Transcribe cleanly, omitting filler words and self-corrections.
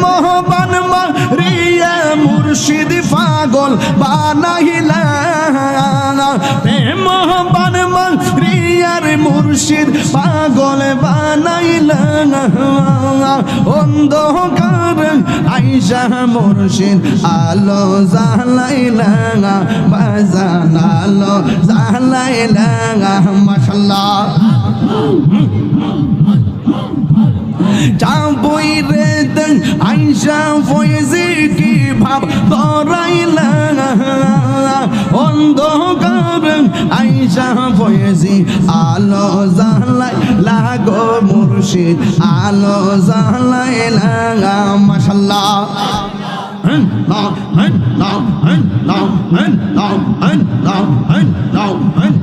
মোহবান মারিয়া মুর্শিদ পাগল বানাইলা মোহবান মারিয়ার মুর্শিদ পাগল বানাইলা অন্ধকার আইসা মুর্শিদ আলো জ্বালাইলা বাজান আলো জ্বালাইলা মাশাআল্লাহ চাবই রে দেন আইসা ফয়েজি কি ভাব ধরাইলা অন্ধকার আইসা ফয়েজি আলো জ্বালাই লাগো মুর্শিদ আলো জ্বালাইলা মাশাআল্লাহ